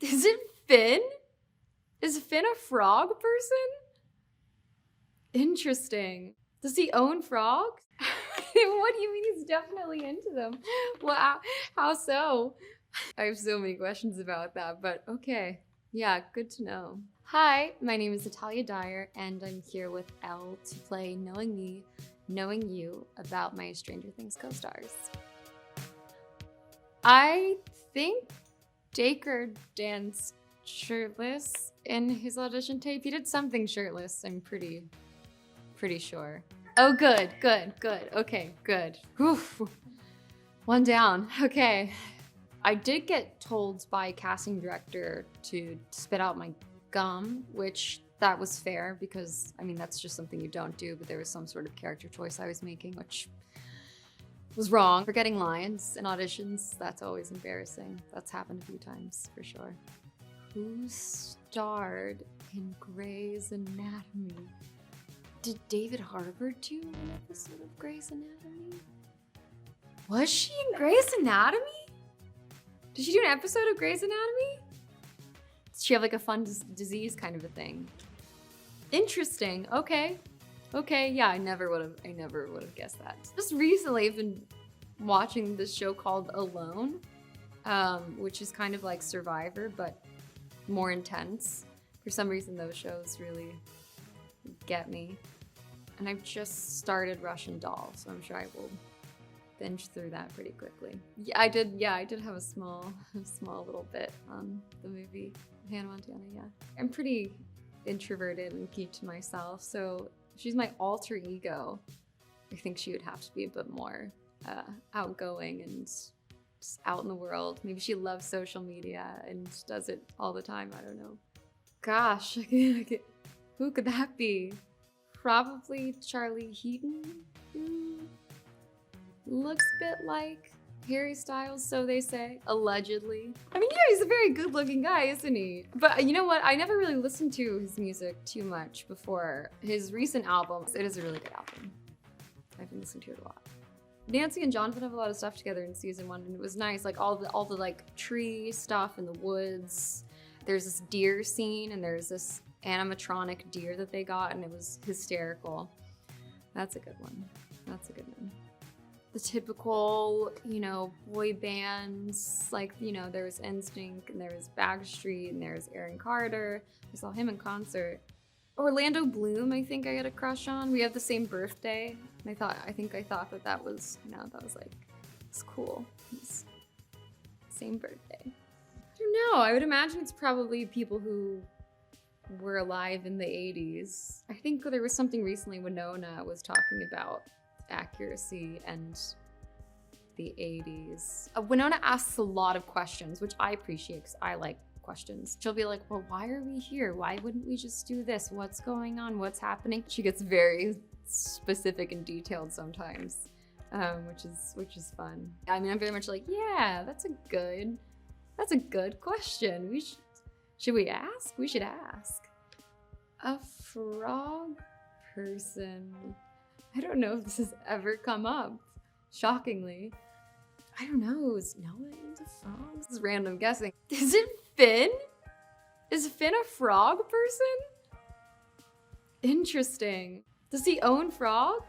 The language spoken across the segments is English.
Is it Finn? Is Finn a frog person? Interesting. Does he own frogs? What do you mean he's definitely into them? Well, how so? I have so many questions about that, but okay. Yeah, good to know. Hi, my name is Natalia Dyer, and I'm here with Elle to play Knowing Me, Knowing You about my Stranger Things co-stars. I think Dacre danced shirtless in his audition tape. He did something shirtless, I'm pretty sure. Oh, good. Okay, good. Oof. One down. Okay. I did get told by casting director to spit out my gum, which that was fair because, I mean, that's just something you don't do, but there was some sort of character choice I was making, which was wrong. Forgetting lines in auditions, that's always embarrassing. That's happened a few times, for sure. Who starred in Grey's Anatomy? Did David Harbour do an episode of Grey's Anatomy? Was she in Grey's Anatomy? Did she do an episode of Grey's Anatomy? Does she have like a fun disease kind of a thing? Interesting. Okay, yeah, I never would have guessed that. Just recently I've been watching this show called Alone, which is kind of like Survivor, but more intense. For some reason those shows really get me. And I've just started Russian Doll, so I'm sure I will binge through that pretty quickly. Yeah, I did have a small little bit on the movie Hannah Montana, yeah. I'm pretty introverted and keep to myself, so she's my alter ego. I think she would have to be a bit more outgoing and just out in the world. Maybe she loves social media and does it all the time, I don't know. Gosh, who could that be? Probably Charlie Heaton, who looks a bit like Harry Styles, so they say, allegedly. I mean, yeah, he's a very good-looking guy, isn't he? But you know what? I never really listened to his music too much before his recent albums. It is a really good album. I've been listening to it a lot. Nancy and Jonathan have a lot of stuff together in season 1, and it was nice. Like all the like tree stuff in the woods. There's this deer scene, and there's this animatronic deer that they got, and it was hysterical. That's a good one. The typical, boy bands, like, there was NSYNC, and there was Backstreet, and there was Aaron Carter. I saw him in concert. Orlando Bloom, I think I had a crush on. We have the same birthday. And I think I thought that was, that was like, it's cool. It's same birthday. I don't know, I would imagine it's probably people who were alive in the 80s. I think there was something recently Winona was talking about accuracy and the 80s. Winona asks a lot of questions, which I appreciate because I like questions. She'll be like, well, why are we here? Why wouldn't we just do this? What's going on? What's happening? She gets very specific and detailed sometimes, which is fun. I mean, I'm very much like, yeah, that's a good question. Should we ask? We should ask. A frog person. I don't know if this has ever come up, shockingly. I don't know, is Noah into frogs? This is random guessing. Is it Finn? Is Finn a frog person? Interesting. Does he own frogs?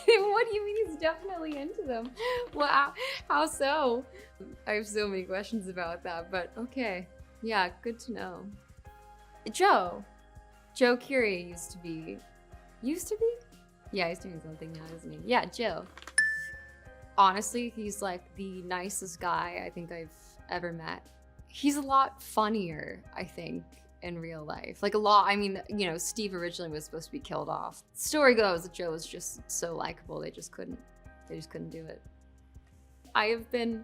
What do you mean he's definitely into them? Well, how so? I have so many questions about that, but okay. Yeah, good to know. Joe Keery used to be? Yeah, he's doing something now, isn't he? Yeah, Joe. Honestly, he's like the nicest guy I think I've ever met. He's a lot funnier, I think, in real life. Like a lot, I mean, Steve originally was supposed to be killed off. The story goes that Joe was just so likable, they just couldn't do it. I have been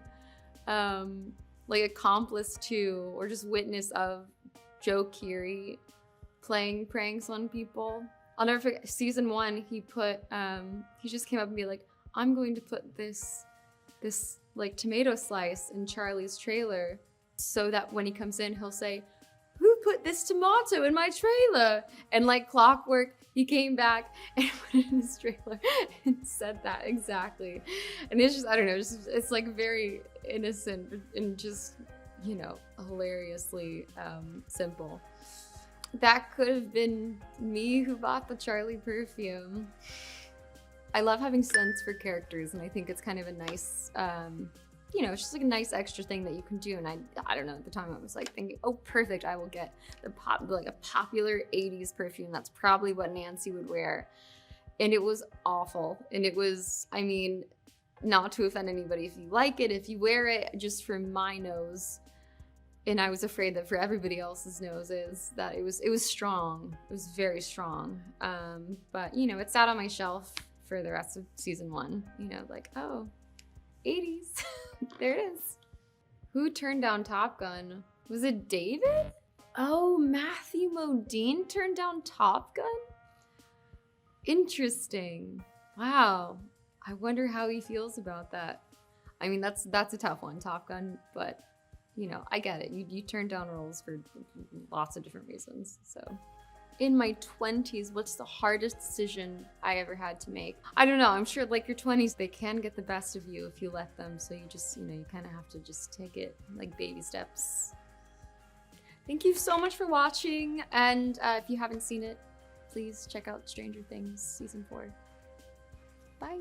like accomplice to, or just witness of Joe Keery playing pranks on people. I'll never forget, season 1, he just came up and be like, I'm going to put this like tomato slice in Charlie's trailer so that when he comes in, he'll say, who put this tomato in my trailer? And like clockwork, he came back and put it in his trailer and said that exactly. And it's just, I don't know, it's like very innocent and just you know, hilariously simple. That could have been me who bought the Charlie perfume. I love having scents for characters, and I think it's kind of a nice, you know, it's just like a nice extra thing that you can do. And I don't know, at the time I was like thinking, oh, perfect, I will get like a popular 80s perfume. That's probably what Nancy would wear. And it was awful. And it was, I mean, not to offend anybody if you like it, if you wear it, just for my nose. And I was afraid that for everybody else's noses, that it was strong. It was very strong. But you know, it sat on my shelf for the rest of season 1. You know, like, oh, 80s, there it is. Who turned down Top Gun? Was it David? Oh, Matthew Modine turned down Top Gun? Interesting. Wow. I wonder how he feels about that. I mean, that's a tough one, Top Gun, but you know, I get it. You turn down roles for lots of different reasons, so. In my 20s, what's the hardest decision I ever had to make? I don't know, I'm sure like your 20s, they can get the best of you if you let them, so you just, you know, you kind of have to just take it like baby steps. Thank you so much for watching, and if you haven't seen it, please check out Stranger Things Season 4. Bye.